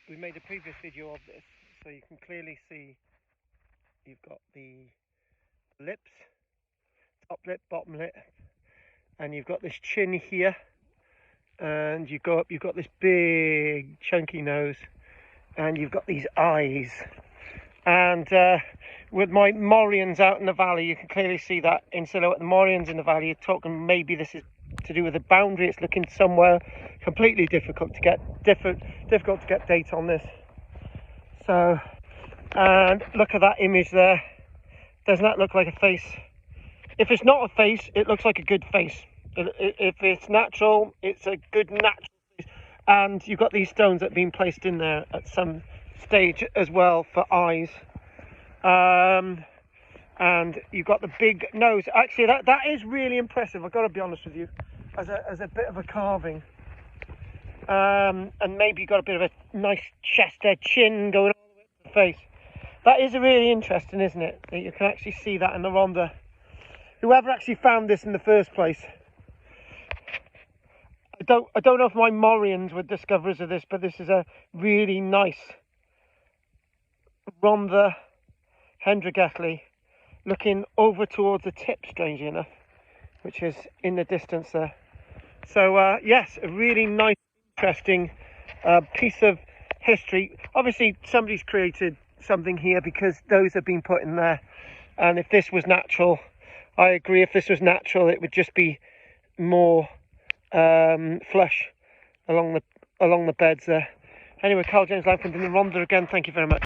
we made a previous video of this, so you can clearly see you've got the lips, top lip, bottom lip, and you've got this chin here, and you go up, you've got this big chunky nose, and you've got these eyes. And with my Morians out in the valley, you can clearly see that in silhouette. The Morians in the valley, you're talking maybe this is to do with the boundary. It's looking somewhere completely difficult to get data on this. So, and look at that image there. Doesn't that look like a face? If it's not a face, it looks like a good face. If it's natural, it's a good natural face. And you've got these stones that have been placed in there at some stage as well for eyes. And you've got the big nose. Actually, that is really impressive. I've got to be honest with you, as a bit of a carving. And maybe you've got a bit of a nice chest there, chin going all the way to the face. That is really interesting, isn't it? That you can actually see that in the Rhondda. Whoever actually found this in the first place. I don't know if my Morians were discoverers of this, but this is a really nice Rhondda Hendre Gelli, looking over towards the tip, strangely enough, which is in the distance there. So yes, a really nice, interesting piece of history. Obviously somebody's created something here because those have been put in there, and if this was natural, I agree, if this was natural it would just be more flush along the beds there. Anyway, KARL-JAMES LANGFORD in the Rhondda again, thank you very much.